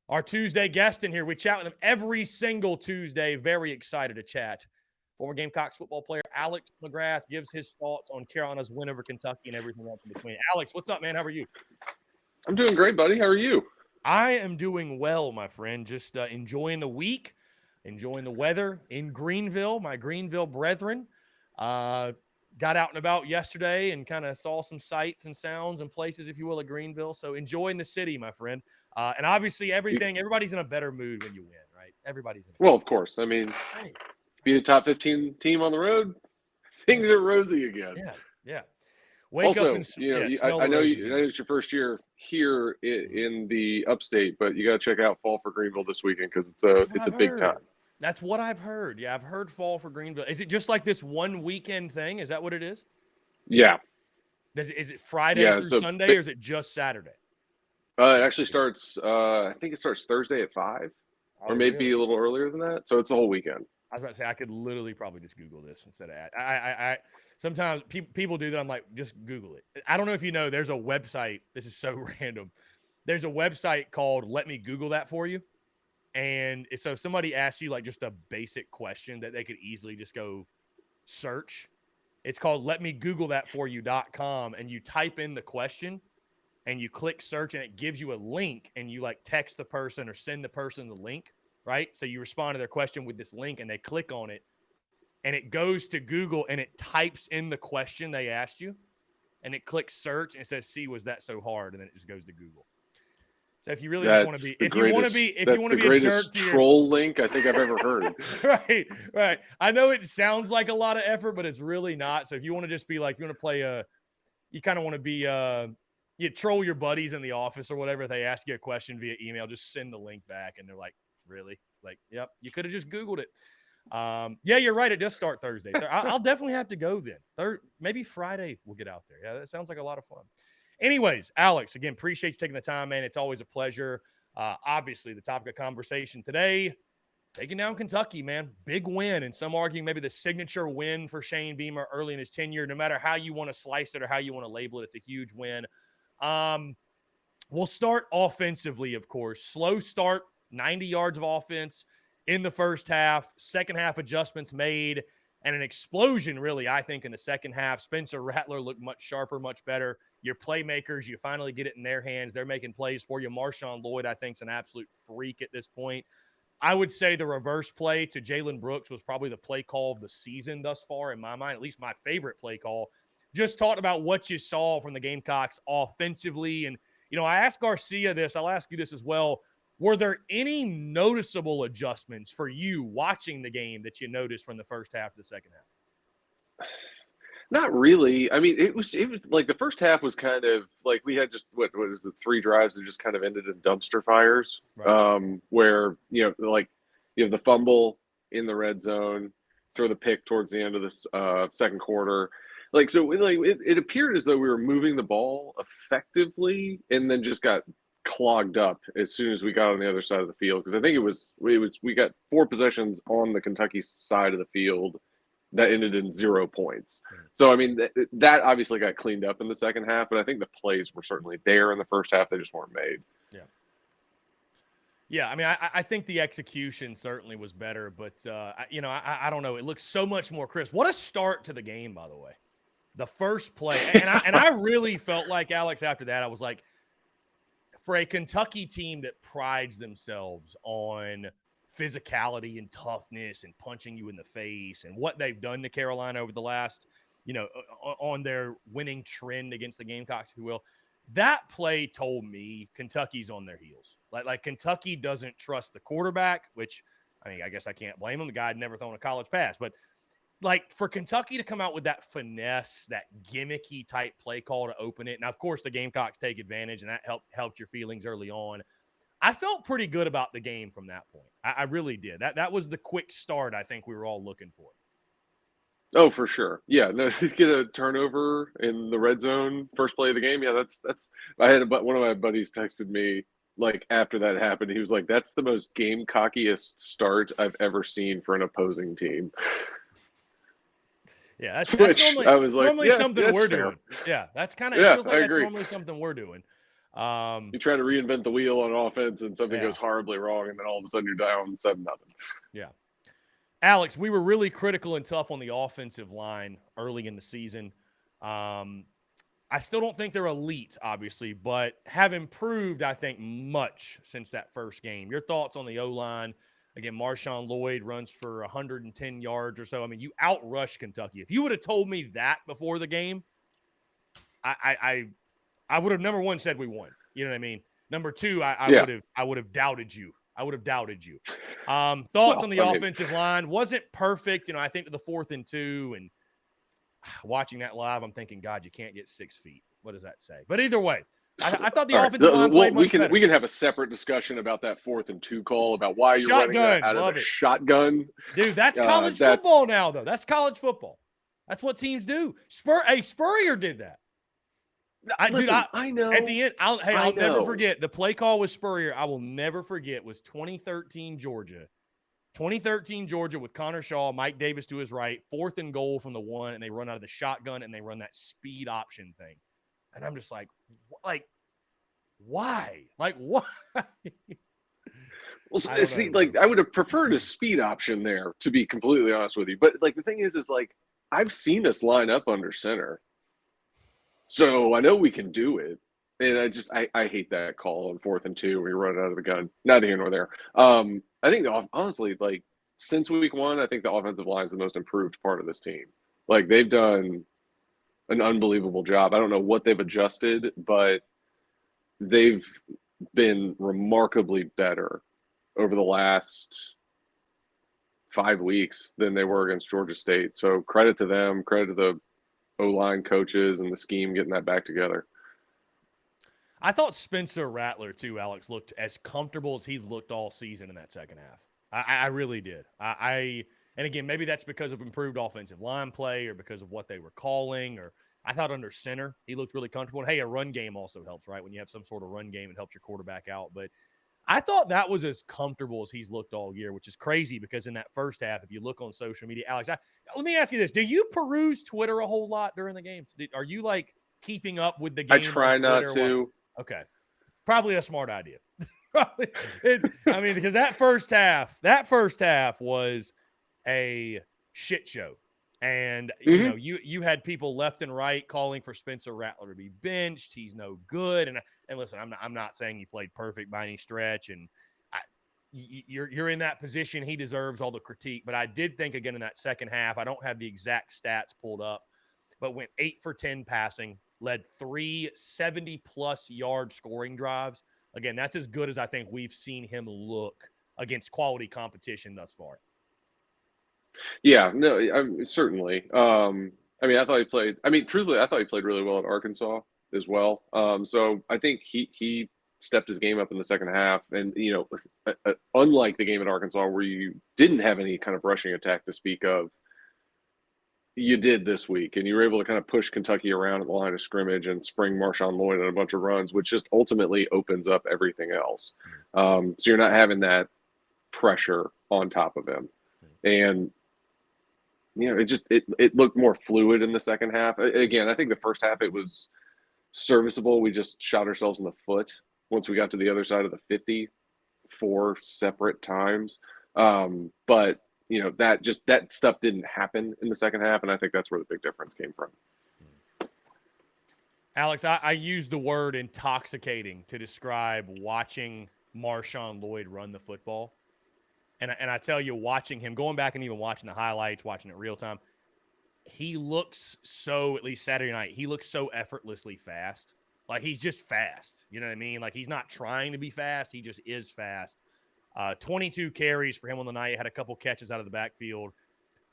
our Tuesday guest in here. We chat with him every single Tuesday. Very excited to chat. Former Gamecocks football player Alex McGrath gives his thoughts on Carolina's win over Kentucky and everything else in between. Alex, what's up, man? How are you? I'm doing great, buddy. How are you? I am doing well, my friend. Just enjoying the week, enjoying the weather in Greenville. My Greenville brethren got out and about yesterday and kind of saw some sights and sounds and places, if you will, at Greenville. So enjoying the city, my friend. And obviously everybody's in a better mood when you win, right? Everybody's in a Well, of course. I mean, right. be a top 15 team on the road, things are rosy again. Yeah. Wake up and smell I the know roses. I know it's your first year here in the upstate, but you got to check out Fall for Greenville this weekend because it's a big time. That's what I've heard. Yeah, I've heard Fall for Greenville. Is it just like this one weekend thing? Is that what it is? Yeah. Is it Friday through Sunday, or is it just Saturday? It actually starts. I think it starts Thursday at 5, or maybe a little earlier than that. So it's the whole weekend. I was about to say I could literally probably just Google this instead of I sometimes people do that. I'm like, just Google it. I don't know if you know. There's a website. This is so random. There's a website called Let Me Google That For You. And so if somebody asks you like just a basic question that they could easily just go search, it's called letmegooglethatforyou.com, and you type in the question and you click search and it gives you a link, and you like text the person or send the person the link, right? So you respond to their question with this link and they click on it and it goes to Google and it types in the question they asked you and it clicks search and it says, "See, was that so hard?" And then it just goes to Google. So if you really just want to be, if you want to be a jerk to troll link I think I've ever heard. Right. I know it sounds like a lot of effort, but it's really not. So if you want to just be like, you want to play you kind of want to be you troll your buddies in the office or whatever. If they ask you a question via email, just send the link back, and they're like, "Really?" Like, yep, you could have just Googled it. Yeah, you're right. It does start Thursday. I'll definitely have to go then. Maybe Friday we'll get out there. Yeah, that sounds like a lot of fun. Anyways, Alex, again, appreciate you taking the time, man. It's always a pleasure. Obviously, the topic of conversation today, taking down Kentucky, man. Big win, and some arguing maybe the signature win for Shane Beamer early in his tenure. No matter how you want to slice it or how you want to label it, it's a huge win. We'll start offensively, of course. Slow start, 90 yards of offense in the first half. Second half adjustments made, and an explosion, really, I think, in the second half. Spencer Rattler looked much sharper, much better. Your playmakers, you finally get it in their hands. They're making plays for you. Marshawn Lloyd, I think, is an absolute freak at this point. I would say the reverse play to Jalen Brooks was probably the play call of the season thus far, in my mind, at least my favorite play call. Just talked about what you saw from the Gamecocks offensively. And, I asked Garcia this. I'll ask you this as well. Were there any noticeable adjustments for you watching the game that you noticed from the first half to the second half? Not really. I mean, it was like the first half was kind of like we had just what was it, 3 drives that just kind of ended in dumpster fires, right. Where like you have the fumble in the red zone, throw the pick towards the end of the second quarter, like so. Like it appeared as though we were moving the ball effectively, and then just got clogged up as soon as we got on the other side of the field. Because I think we got 4 possessions on the Kentucky side of the field that ended in 0 points. So, I mean, that obviously got cleaned up in the second half, but I think the plays were certainly there in the first half. They just weren't made. Yeah, I mean, I think the execution certainly was better, but, I don't know. It looks so much more crisp. What a start to the game, by the way. The first play. And I really felt like, Alex, after that, I was like, for a Kentucky team that prides themselves on physicality and toughness and punching you in the face and what they've done to Carolina over the last, on their winning trend against the Gamecocks, if you will, that play told me Kentucky's on their heels. Like Kentucky doesn't trust the quarterback, which, I mean, I guess I can't blame him. The guy had never thrown a college pass. But, like, for Kentucky to come out with that finesse, that gimmicky type play call to open it, now, of course, the Gamecocks take advantage, and that helped your feelings early on. I felt pretty good about the game from that point. I really did. That was the quick start I think we were all looking for. Oh, for sure. Yeah, no, get a turnover in the red zone, first play of the game. Yeah, that's. I had one of my buddies texted me like after that happened. He was like, "That's the most Gamecockiest start I've ever seen for an opposing team." Yeah, that's normally, I was like, normally something we're doing. Yeah, that's kind of. It feels like that's agree. normally something we're doing. You try to reinvent the wheel on offense, and something Yeah. goes horribly wrong, and then all of a sudden you're down 7-0. Yeah. Alex, we were really critical and tough on the offensive line early in the season. I still don't think they're elite, obviously, but have improved, I think, much since that first game. Your thoughts on the O-line? Again, Marshawn Lloyd runs for 110 yards or so. I mean, you outrushed Kentucky. If you would have told me that before the game, I would have, number one, said we won. You know what I mean? Number two, I would have doubted you. I would have doubted you. Thoughts on the offensive line? Wasn't perfect, I think to the 4th and 2, and watching that live, I'm thinking, God, you can't get 6 feet. What does that say? But either way, I thought the offensive line played much better. We can have a separate discussion about that 4th and 2 call, about why you're running that out of the shotgun. Dude, that's college football now, though. That's college football. That's what teams do. Spurrier did that. I know. At the end, I'll never forget. The play call with Spurrier, I will never forget, was 2013 Georgia. 2013 Georgia with Connor Shaw, Mike Davis to his right, 4th and goal from the 1, and they run out of the shotgun, and they run that speed option thing. And I'm just like, why? Like, why? Well, see, like, I would have preferred a speed option there, to be completely honest with you. But, like, the thing is like, I've seen us line up under center. So I know we can do it. And I hate that call on 4th and 2 where you run out of the gun. Neither here nor there. I think, honestly, like, since week 1, I think the offensive line is the most improved part of this team. Like, they've done an unbelievable job. I don't know what they've adjusted, but they've been remarkably better over the last 5 weeks than they were against Georgia State. So credit to them, credit to the O-line coaches and the scheme getting that back together. I thought Spencer Rattler, too, Alex, looked as comfortable as he's looked all season in that second half. I really did. And again, maybe that's because of improved offensive line play or because of what they were calling. Or I thought under center, he looked really comfortable. And, hey, a run game also helps, right? When you have some sort of run game, it helps your quarterback out. But I thought that was as comfortable as he's looked all year, which is crazy because in that first half, if you look on social media, Alex, let me ask you this. Do you peruse Twitter a whole lot during the games? Are you, like, keeping up with the game? I try not to. Okay. Probably a smart idea. Because that first half was a shit show. And, you had people left and right calling for Spencer Rattler to be benched. He's no good. And listen, I'm not saying he played perfect by any stretch. And you're in that position. He deserves all the critique. But I did think, again, in that second half, I don't have the exact stats pulled up, but went 8 for 10 passing, led 3 70-plus yard scoring drives. Again, that's as good as I think we've seen him look against quality competition thus far. Yeah, no, certainly. I thought he played – truthfully, I thought he played really well at Arkansas as well. So I think he stepped his game up in the second half. And, unlike the game at Arkansas where you didn't have any kind of rushing attack to speak of, you did this week, and you were able to kind of push Kentucky around at the line of scrimmage and spring Marshawn Lloyd on a bunch of runs, which just ultimately opens up everything else. So you're not having that pressure on top of him. And, it looked more fluid in the second half. Again, I think the first half it was serviceable. We just shot ourselves in the foot once we got to the other side of the 50 4 separate times. But that stuff didn't happen in the second half, and I think that's where the big difference came from. Alex, I used the word intoxicating to describe watching Marshawn Lloyd run the football. And I tell you, watching him, going back and even watching the highlights, watching it real time, he looks so, at least Saturday night, he looks so effortlessly fast. Like, he's just fast. You know what I mean? Like, he's not trying to be fast. He just is fast. 22 carries for him on the night, had a couple catches out of the backfield.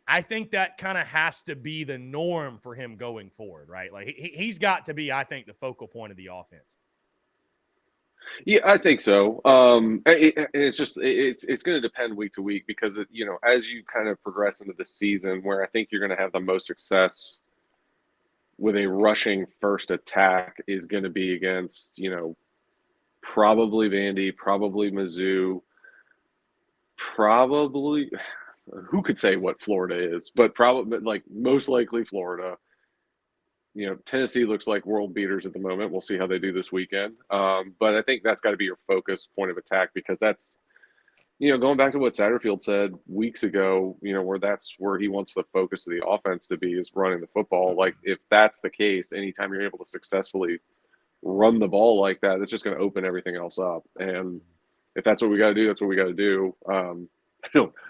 I think that kind of has to be the norm for him going forward, right? Like, he's got to be, I think, the focal point of the offense. Yeah, I think so. It's going to depend week to week because, as you kind of progress into the season where I think you're going to have the most success with a rushing first attack is going to be against, probably Vandy, probably Mizzou, probably who could say what Florida is, but probably like most likely Florida, Tennessee looks like world beaters at the moment. We'll see how they do this weekend. But I think that's got to be your focus point of attack, because that's, going back to what Satterfield said weeks ago, that's where he wants the focus of the offense to be, is running the football. Like, if that's the case, anytime you're able to successfully run the ball like that, it's just going to open everything else up. And if that's what we got to do, that's what we got to do. I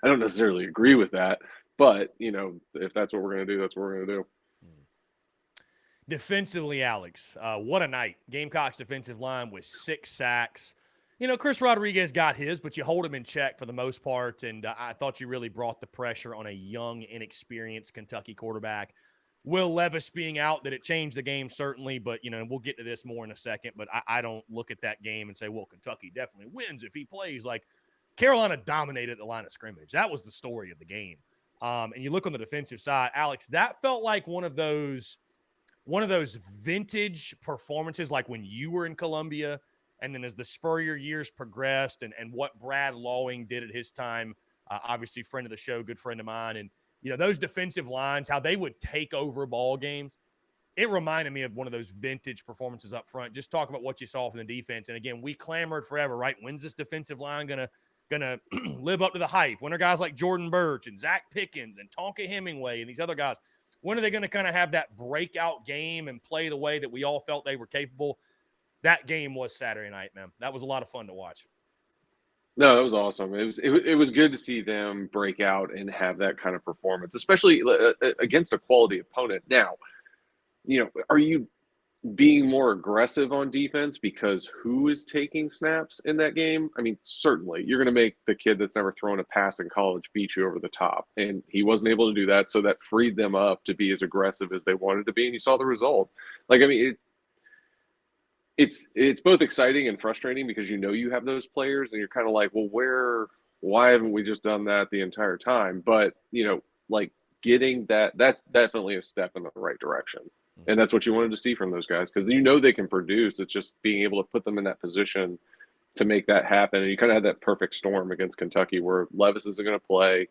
don't necessarily agree with that, but if that's what we're going to do, that's what we're going to do. Defensively, Alex, what a night. Gamecocks defensive line with 6 sacks. Chris Rodriguez got his, but you hold him in check for the most part, and I thought you really brought the pressure on a young, inexperienced Kentucky quarterback. Will Levis being out, that it changed the game, certainly, but, we'll get to this more in a second, but I don't look at that game and say, well, Kentucky definitely wins if he plays. Like, Carolina dominated the line of scrimmage. That was the story of the game. And you look on the defensive side, Alex, that felt like one of those vintage performances, like when you were in Columbia, and then as the Spurrier years progressed, and what Brad Lawing did at his time, obviously friend of the show, good friend of mine, and those defensive lines, how they would take over ball games. It reminded me of one of those vintage performances up front. Just talk about what you saw from the defense. And again, we clamored forever, right? When's this defensive line gonna live up to the hype? When are guys like Jordan Birch and Zach Pickens and Tonka Hemingway and these other guys, when are they going to kind of have that breakout game and play the way that we all felt they were capable? That game was Saturday night, man. That was a lot of fun to watch. No, that was awesome. It was good to see them break out and have that kind of performance, especially against a quality opponent. Now, are you being more aggressive on defense because who is taking snaps in that game? I mean, certainly you're going to make the kid that's never thrown a pass in college beat you over the top, and he wasn't able to do that, so that freed them up to be as aggressive as they wanted to be, and you saw the result. Like, I mean, it's both exciting and frustrating, because you have those players, and you're kind of like, well, why haven't we just done that the entire time? But like, getting that's definitely a step in the right direction. And that's what you wanted to see from those guys, because they can produce. It's just being able to put them in that position to make that happen. And you kind of had that perfect storm against Kentucky, where Levis isn't going to play,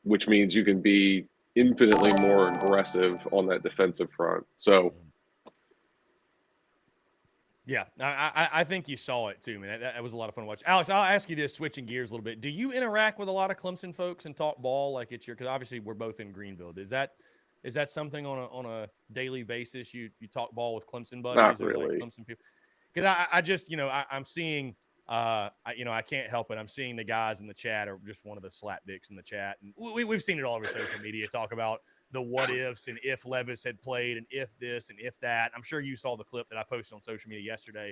which means you can be infinitely more aggressive on that defensive front. So, yeah, I think you saw it too, man. That was a lot of fun to watch. Alex, I'll ask you this, switching gears a little bit. Do you interact with a lot of Clemson folks and talk ball like it's because obviously we're both in Greenville. Is that something on a daily basis? You talk ball with Clemson buddies? Not or really. Like Clemson people? Because I just, I'm seeing, I can't help it. I'm seeing the guys in the chat are just one of the slap dicks in the chat. And we've seen it all over social media, talk about the what ifs and if Levis had played and if this and if that. I'm sure you saw the clip that I posted on social media yesterday.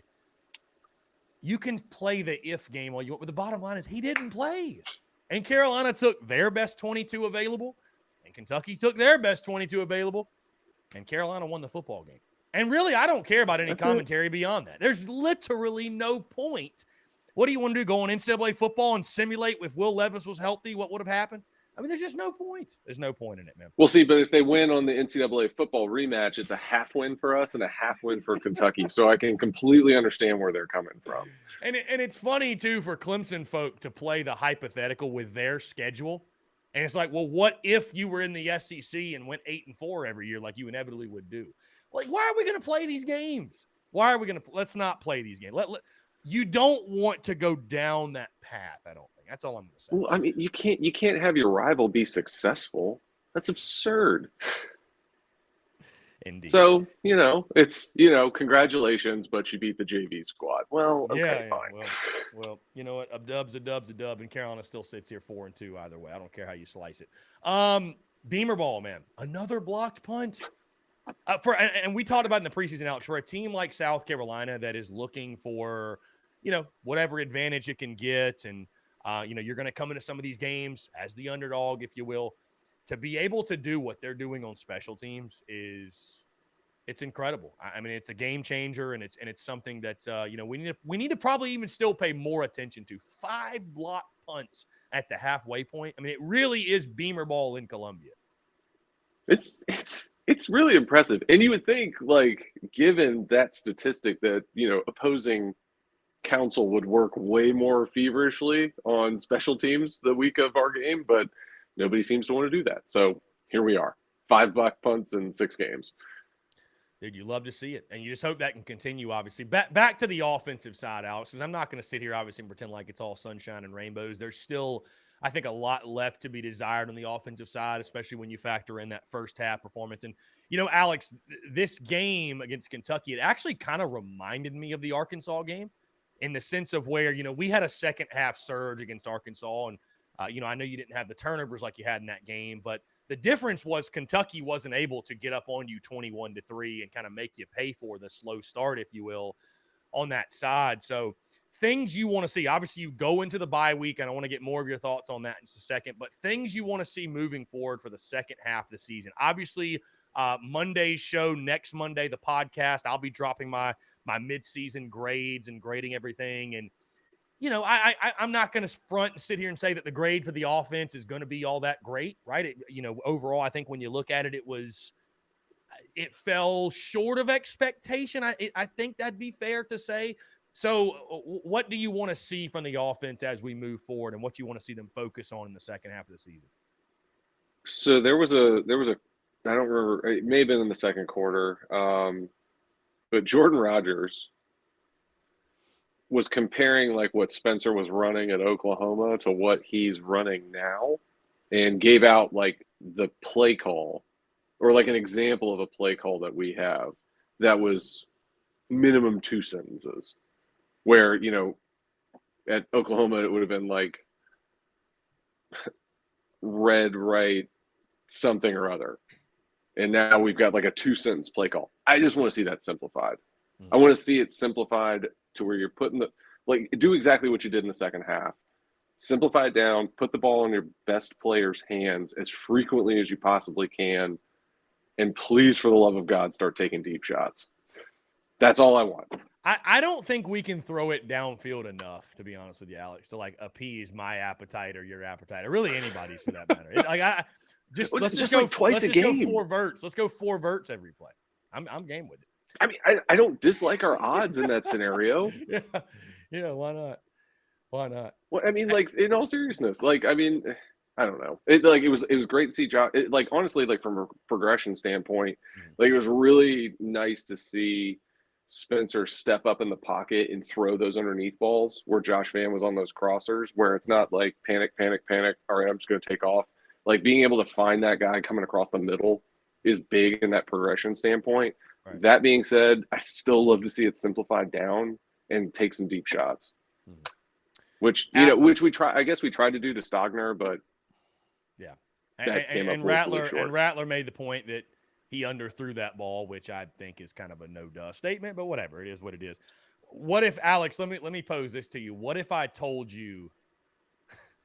You can play the if game all you want, but the bottom line is he didn't play. And Carolina took their best 22 available, and Kentucky took their best 22 available, and Carolina won the football game. And really, I don't care about any commentary beyond that. There's literally no point. What do you want to do? Go on NCAA football and simulate if Will Levis was healthy, what would have happened? I mean, there's just no point. There's no point in it, man. We'll see, but if they win on the NCAA football rematch, it's a half win for us and a half win for Kentucky. So I can completely understand where they're coming from. And it's funny, too, for Clemson folk to play the hypothetical with their schedule. And it's like, well, what if you were in the SEC and went 8-4 every year like you inevitably would do? Like, why are we going to play these games? Why are we going to – let's not play these games. You don't want to go down that path, I don't think. That's all I'm going to say. Well, I mean, you can't have your rival be successful. That's absurd. Indeed. So, it's, congratulations, but you beat the JV squad. Well, okay, fine. Well, you know what? A dub's a dub, and Carolina still sits here 4-2 either way. I don't care how you slice it. Beamer ball, man. Another blocked punt. And we talked about in the preseason, Alex, for a team like South Carolina that is looking for, whatever advantage it can get, and you're going to come into some of these games as the underdog, if you will, to be able to do what they're doing on special teams it's incredible. I mean, it's a game changer, and it's something that we need to probably even still pay more attention to. 5 block punts at the halfway point. I mean, it really is Beamer ball in Columbia. It's really impressive. And you would think, like, given that statistic that, opposing counsel would work way more feverishly on special teams the week of our game, but nobody seems to want to do that. So here we are, 5 block punts in 6 games. Dude, you love to see it, and you just hope that can continue, obviously. Back to the offensive side, Alex, because I'm not going to sit here, obviously, and pretend like it's all sunshine and rainbows. There's still, I think, a lot left to be desired on the offensive side, especially when you factor in that first half performance. And, Alex, this game against Kentucky, it actually kind of reminded me of the Arkansas game in the sense of where, we had a second half surge against Arkansas, and, I know you didn't have the turnovers like you had in that game, but the difference was Kentucky wasn't able to get up on you 21-3 and kind of make you pay for the slow start, if you will, on that side. So things you want to see, obviously you go into the bye week, and I want to get more of your thoughts on that in a second, but things you want to see moving forward for the second half of the season. Obviously, Monday's show, next Monday, the podcast, I'll be dropping my mid-season grades and grading everything. And I'm not going to front and sit here and say that the grade for the offense is going to be all that great, right? Overall, I think when you look at it, it fell short of expectation. I think that'd be fair to say. So what do you want to see from the offense as we move forward, and what you want to see them focus on in the second half of the season? So there was a, I don't remember, it may have been in the second quarter, but Jordan Rodgers was comparing like what Spencer was running at Oklahoma to what he's running now, and gave out like the play call, or like an example of a play call that we have that was minimum 2 sentences, where, at Oklahoma, it would have been like red, right, something or other. And now we've got like a 2-sentence play call. I just want to see that simplified. I want to see it simplified to where you're putting do exactly what you did in the second half. Simplify it down, put the ball in your best player's hands as frequently as you possibly can, and please, for the love of God, start taking deep shots. That's all I want. I don't think we can throw it downfield enough, to be honest with you, Alex, to like appease my appetite or your appetite, or really anybody's for that matter. Let's just go twice a game. Go 4 verts. Let's go 4 verts every play. I'm game with it. I mean, I don't dislike our odds in that scenario. Yeah. Why not? Well, I mean, like, in all seriousness, like, I mean, I don't know. It was great to see Josh. Honestly, like, from a progression standpoint, like, it was really nice to see Spencer step up in the pocket and throw those underneath balls where Josh Vann was on those crossers, where it's not like panic. All right, I'm just going to take off. Like, being able to find that guy coming across the middle is big in that progression standpoint. Right. That being said, I still love to see it simplified down and take some deep shots, which we try. I guess we tried to do to Stogner, but yeah, and Rattler made the point that he underthrew that ball, which I think is kind of a no-duh statement, but whatever, it is what it is. What if, Alex? Let me pose this to you. What if I told you,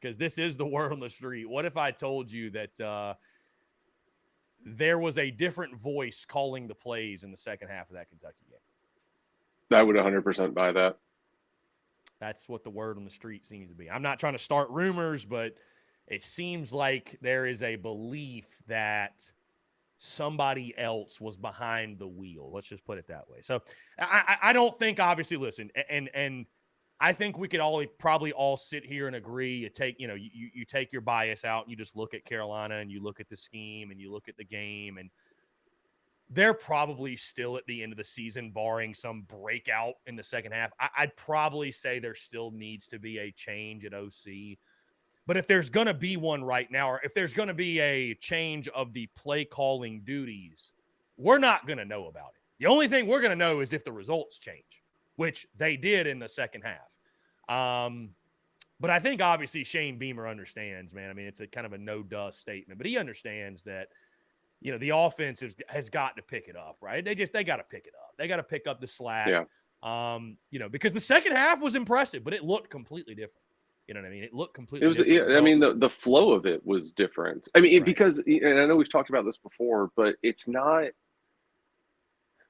because this is the word on the street, what if I told you that there was a different voice calling the plays in the second half of that Kentucky game? I would 100% buy that. That's what the word on the street seems to be. I'm not trying to start rumors, but it seems like there is a belief that somebody else was behind the wheel. Let's just put it that way. So I don't think, obviously, listen, and I think we could probably all sit here and agree. You take your bias out and you just look at Carolina and you look at the scheme and you look at the game, and they're probably still at the end of the season, barring some breakout in the second half. I'd probably say there still needs to be a change at OC. But if there's going to be one right now, or if there's going to be a change of the play calling duties, we're not going to know about it. The only thing we're going to know is if the results change, which they did in the second half. But I think obviously Shane Beamer understands, man. I mean, it's a kind of a no-duh statement, but he understands that, the offense has got to pick it up, right? They got to pick it up. They got to pick up the slack, because the second half was impressive, but it looked completely different. You know what I mean? It looked completely different. Yeah, I mean, the flow of it was different. I mean, because, and I know we've talked about this before, but it's not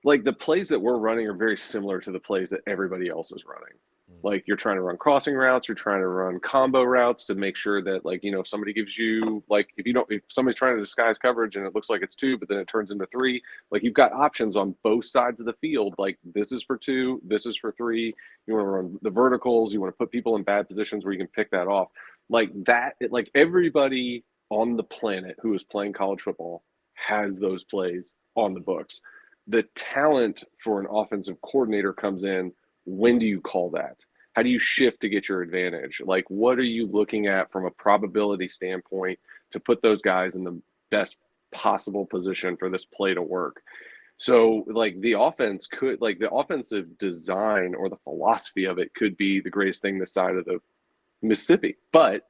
like the plays that we're running are very similar to the plays that everybody else is running. Like, you're trying to run crossing routes, you're trying to run combo routes to make sure that, like, if somebody gives you, like, if somebody's trying to disguise coverage and it looks like it's 2, but then it turns into 3, like, you've got options on both sides of the field. Like, this is for 2, this is for 3. You want to run the verticals, you want to put people in bad positions where you can pick that off. Like that, like, everybody on the planet who is playing college football has those plays on the books. the talent for an offensive coordinator comes in. When do you call that? How do you shift to get your advantage? Like, what are you looking at from a probability standpoint to put those guys in the best possible position for this play to work? So, like, the offensive design or the philosophy of it could be the greatest thing this side of the Mississippi. But,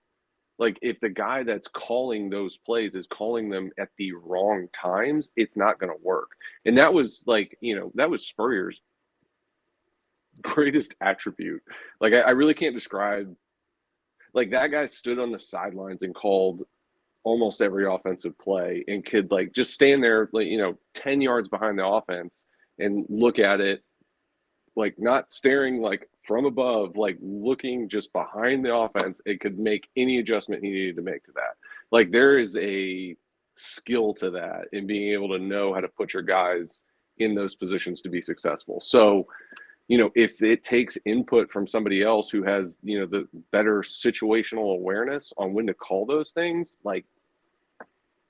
like, if the guy that's calling those plays is calling them at the wrong times, it's not going to work. And that was, like, that was Spurrier's greatest attribute. Like, I really can't describe, like, that guy stood on the sidelines and called almost every offensive play and could, like, just stand there, like, 10 yards behind the offense and look at it, like, not staring, like, from above, like, looking just behind the offense. It could make any adjustment he needed to make to that. Like, there is a skill to that in being able to know how to put your guys in those positions to be successful. So, if it takes input from somebody else who has, the better situational awareness on when to call those things, like,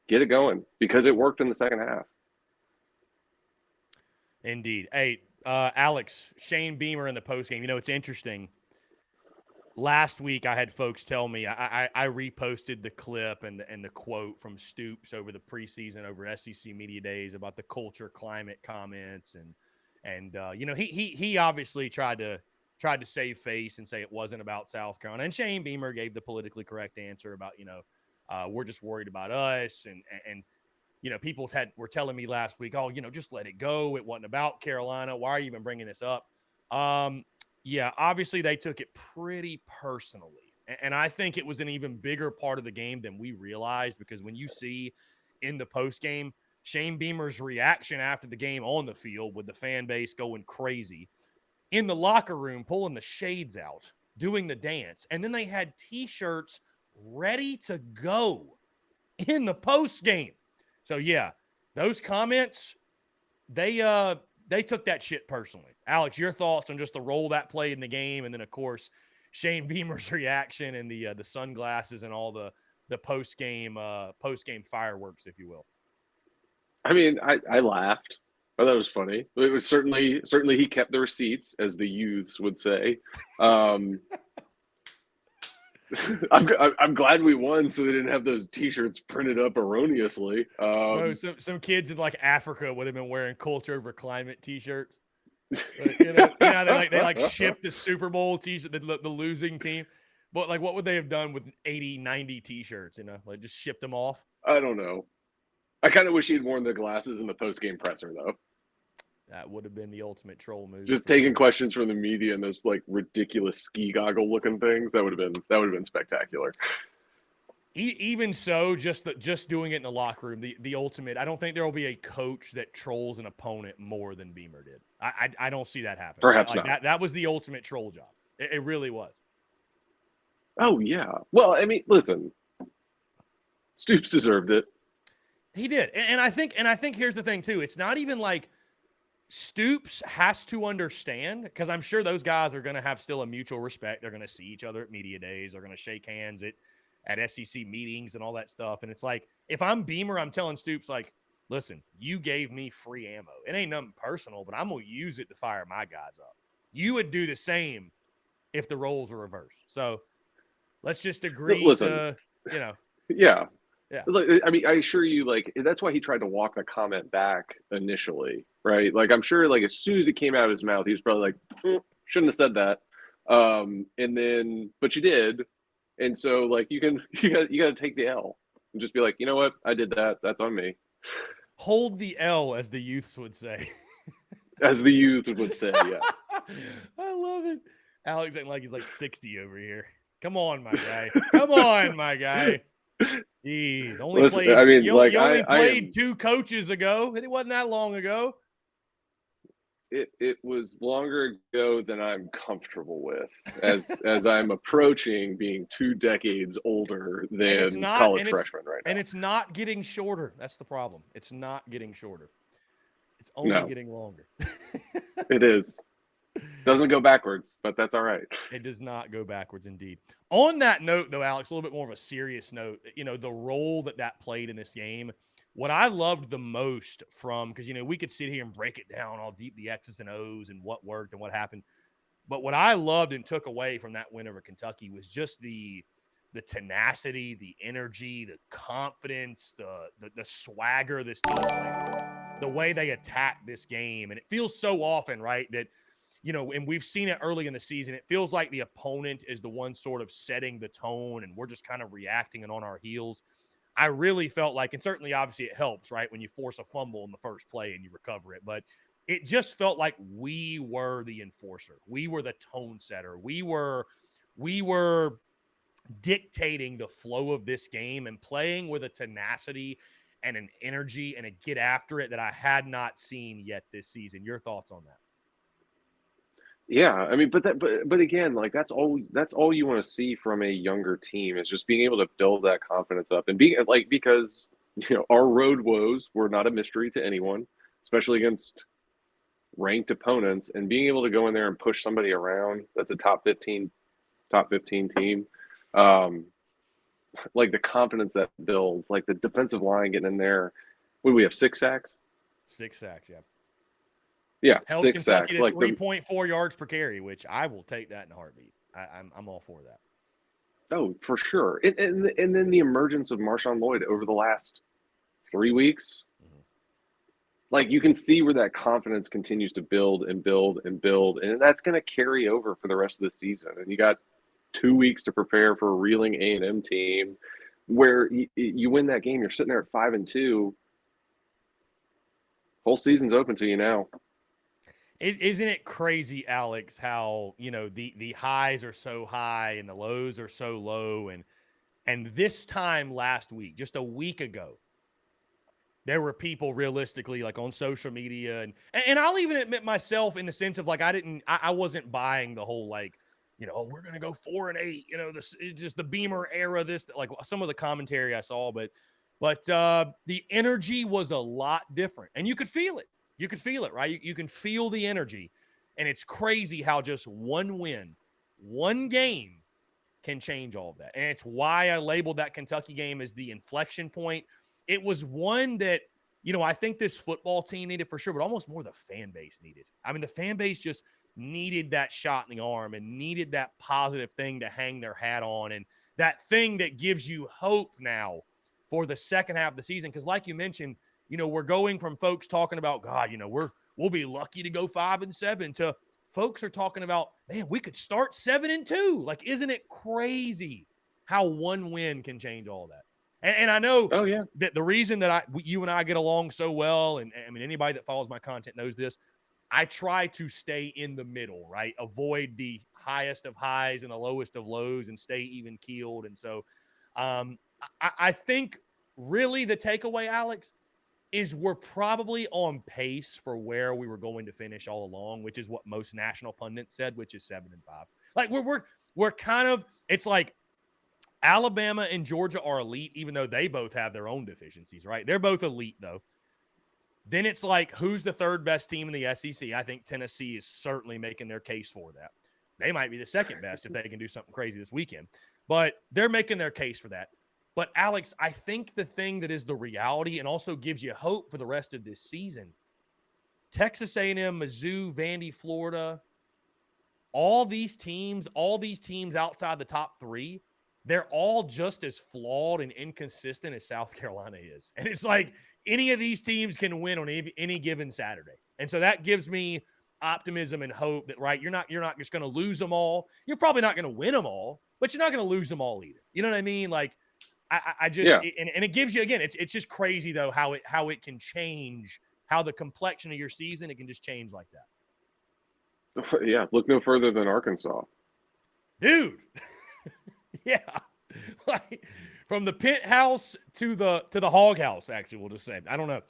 get it going, because it worked in the second half. Indeed. Hey, Alex, Shane Beamer in the postgame. It's interesting. Last week, I had folks tell me I reposted the clip and the quote from Stoops over the preseason over SEC Media Days about the culture climate comments and he obviously tried to save face and say it wasn't about South Carolina. And Shane Beamer gave the politically correct answer about we're just worried about us and people were telling me last week, just let it go. It wasn't about Carolina. Why are you even bringing this up? Yeah, obviously they took it pretty personally. And I think it was an even bigger part of the game than we realized, because when you see in the post game, Shane Beamer's reaction after the game on the field with the fan base going crazy, in the locker room pulling the shades out, doing the dance, and then they had T-shirts ready to go in the post game. So yeah, those comments, they took that shit personally. Alex, your thoughts on just the role that played in the game, and then of course Shane Beamer's reaction and the sunglasses and all the post game fireworks, if you will. I mean, I laughed. I thought it was funny. It was certainly he kept the receipts, as the youths would say. I'm glad we won, so they didn't have those T-shirts printed up erroneously. Some kids in like Africa would have been wearing culture over climate T-shirts. They shipped the Super Bowl T-shirt, the losing team. But like, what would they have done with 80, 90 T-shirts? Like just shipped them off. I don't know. I kind of wish he'd worn the glasses in the post-game presser, though. That would have been the ultimate troll move. Just taking questions from the media and those like ridiculous ski goggle looking things. That would have been spectacular. Even so, just doing it in the locker room, the ultimate. I don't think there will be a coach that trolls an opponent more than Beamer did. I don't see that happen. Perhaps not. That was the ultimate troll job. It really was. Oh yeah. Well, I mean, listen, Stoops deserved it. He did. And I think here's the thing too. It's not even like Stoops has to understand, because I'm sure those guys are going to have still a mutual respect. They're going to see each other at media days. They're going to shake hands at SEC meetings and all that stuff. And it's like, if I'm Beamer, I'm telling Stoops, like, listen, you gave me free ammo. It ain't nothing personal, but I'm going to use it to fire my guys up. You would do the same if the roles were reversed. So let's just agree to. Yeah. Yeah. I mean, I assure you, like, that's why he tried to walk the comment back initially, right? Like, I'm sure, like, as soon as it came out of his mouth, he was probably like, shouldn't have said that. And then, but you did. And so, like, you got to take the L and just be like, you know what? I did that. That's on me. Hold the L, as the youths would say. As the youth would say, yes. I love it. Alex acting like he's like 60 over here. Come on, my guy. Come on, my guy. Jeez, you played 2 coaches ago. It wasn't that long ago. It was longer ago than I'm comfortable with, as I'm approaching being 2 decades older than college freshman right now. And it's not getting shorter. That's the problem. It's not getting shorter. It's only getting longer. It is. Doesn't go backwards, but that's all right. It does not go backwards, indeed. On that note, though, Alex, a little bit more of a serious note, the role that played in this game What I loved the most from, because, we could sit here and break it down all deep, the X's and O's and what worked and what happened. But what I loved and took away from that win over Kentucky was just the tenacity, the energy, the confidence, the swagger this team played, the way they attack this game. And it feels so often, right, that, and we've seen it early in the season, it feels like the opponent is the one sort of setting the tone and we're just kind of reacting and on our heels. I really felt like, and certainly obviously it helps, right, when you force a fumble in the first play and you recover it, but it just felt like we were the enforcer. We were the tone setter. We were dictating the flow of this game and playing with a tenacity and an energy and a get after it that I had not seen yet this season. Your thoughts on that? Yeah, I mean, but again, like that's all you want to see from a younger team is just being able to build that confidence up and being like, because our road woes were not a mystery to anyone, especially against ranked opponents, and being able to go in there and push somebody around that's a top 15 team, like the confidence that builds, like the defensive line getting in there. What do we have, 6 sacks? 6 sacks, yeah. Yeah, held 6 Kentucky sacks, to like 3.4 yards per carry, which I will take that in a heartbeat. I'm all for that. Oh, for sure. And then the emergence of Marshawn Lloyd over the last 3 weeks, like you can see where that confidence continues to build and build and build, and that's going to carry over for the rest of the season. And you got 2 weeks to prepare for a reeling A&M team, where you win that game, you're sitting there at 5-2. Whole season's open to you now. Isn't it crazy, Alex, how, the highs are so high and the lows are so low. And this time last week, just a week ago, there were people realistically like on social media. And I'll even admit myself in the sense of like, I wasn't buying the whole like, we're going to go 4-8, this is just the Beamer era, like some of the commentary I saw, but the energy was a lot different and you could feel it. You could feel it, right? You can feel the energy. And it's crazy how just one win, one game can change all of that. And it's why I labeled that Kentucky game as the inflection point. It was one that, I think this football team needed for sure, but almost more the fan base needed. I mean, the fan base just needed that shot in the arm and needed that positive thing to hang their hat on and that thing that gives you hope now for the second half of the season. Because like you mentioned, we're going from folks talking about, God, we'll be lucky to go 5-7 to folks are talking about, man, we could start 7-2. Like, isn't it crazy how one win can change all that? And I know that the reason that you and I get along so well, and I mean, anybody that follows my content knows this, I try to stay in the middle, right? Avoid the highest of highs and the lowest of lows and stay even keeled. And so I think really the takeaway, Alex, is we're probably on pace for where we were going to finish all along, which is what most national pundits said, which is 7-5. Like we're kind of, it's like Alabama and Georgia are elite, even though they both have their own deficiencies, right? They're both elite though. Then it's like, who's the third best team in the SEC? I think Tennessee is certainly making their case for that. They might be the second best if they can do something crazy this weekend, but they're making their case for that. But, Alex, I think the thing that is the reality and also gives you hope for the rest of this season, Texas A&M, Mizzou, Vandy, Florida, all these teams outside the top 3, they're all just as flawed and inconsistent as South Carolina is. And it's like any of these teams can win on any given Saturday. And so that gives me optimism and hope that, right, you're not just going to lose them all. You're probably not going to win them all, but you're not going to lose them all either. You know what I mean? Like, I just, and it gives you, again, it's just crazy though, how it can change, how the complexion of your season, it can just change like that. Yeah. Look no further than Arkansas. Dude. Yeah. Like from the penthouse to the hog house, actually, we'll just say, I don't know.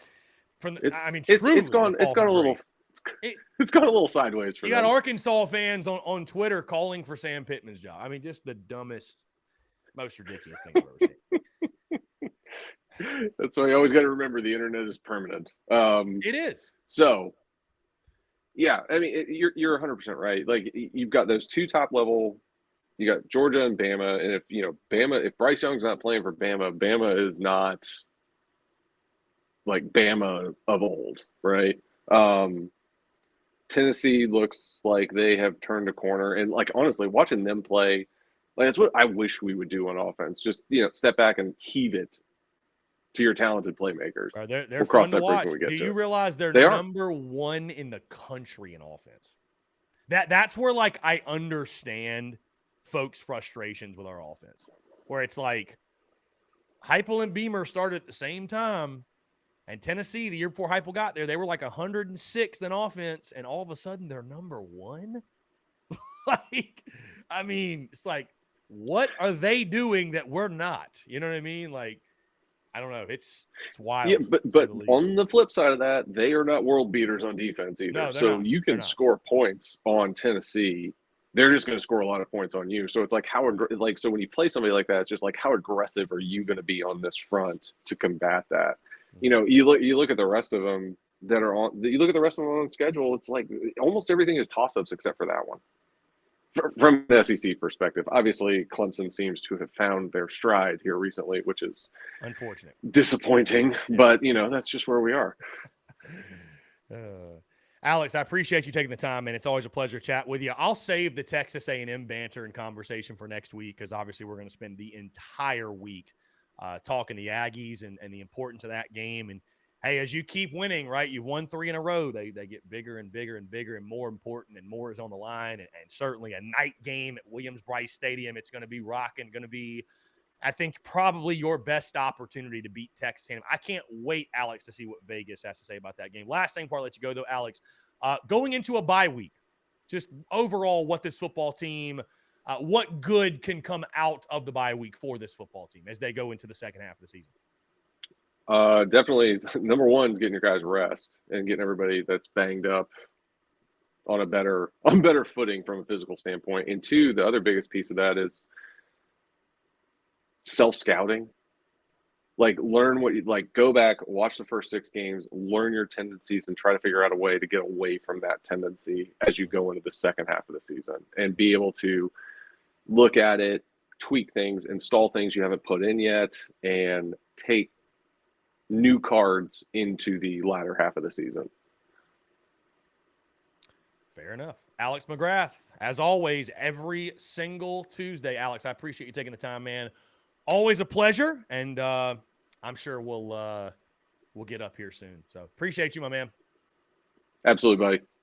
It's gone a little sideways for you them. got Arkansas fans on Twitter calling for Sam Pittman's job. I mean, just the dumbest, most ridiculous thing I've ever seen. That's why you always got to remember the internet is permanent. It is. So, yeah, I mean, you're 100% right. Like, you've got those two top level. You got Georgia and Bama, and if Bryce Young's not playing for Bama, Bama is not like Bama of old, right? Tennessee looks like they have turned a corner, and like honestly, watching them play, like that's what I wish we would do on offense. Just step back and heave it to your talented playmakers. Bro, they're We'll fun cross to that bridge when watch. we get Do to you it. realize they're They are. number 1 in the country in offense? That's where like I understand folks' frustrations with our offense, where it's like Heupel and Beamer started at the same time, and Tennessee the year before Heupel got there, they were like 106th in offense, and all of a sudden they're number 1. Like, I mean, it's like, what are they doing that we're not? You know what I mean? Like, I don't know. It's wild. Yeah, but to say the least. on the flip side of that, they are not world beaters on defense either. No, they're So not. you They're can not. score points on Tennessee. They're just going to score a lot of points on you. So it's like so when you play somebody like that, it's just like how aggressive are you going to be on this front to combat that? You look at the rest of them that are on. You look at the rest of them on schedule. It's like almost everything is toss-ups except for that one. From the SEC perspective, obviously Clemson seems to have found their stride here recently, which is Unfortunate, disappointing. Yeah. But that's just where we are. Alex, I appreciate you taking the time, man. It's always a pleasure to chat with you. I'll save the Texas A&M banter and conversation for next week because obviously we're going to spend the entire week talking the Aggies and the importance of that game. And hey, as you keep winning, right, you've won 3 in a row, they get bigger and bigger and bigger and more important, and more is on the line. And certainly a night game at Williams-Brice Stadium, it's going to be rocking, going to be, I think, probably your best opportunity to beat Texas A&M. I can't wait, Alex, to see what Vegas has to say about that game. Last thing before I let you go, though, Alex, going into a bye week, just overall what this football team, what good can come out of the bye week for this football team as they go into the second half of the season? Definitely, number one is getting your guys rest and getting everybody that's banged up on better footing from a physical standpoint. And 2, the other biggest piece of that is self-scouting. Like learn what you like, go back, watch the first 6 games, learn your tendencies and try to figure out a way to get away from that tendency as you go into the second half of the season and be able to look at it, tweak things, install things you haven't put in yet, and take new cards into the latter half of the season. Fair enough. Alex McGrath, as always, every single Tuesday. Alex, I appreciate you taking the time, man. Always a pleasure, and I'm sure we'll get up here soon. So appreciate you, my man. Absolutely, buddy.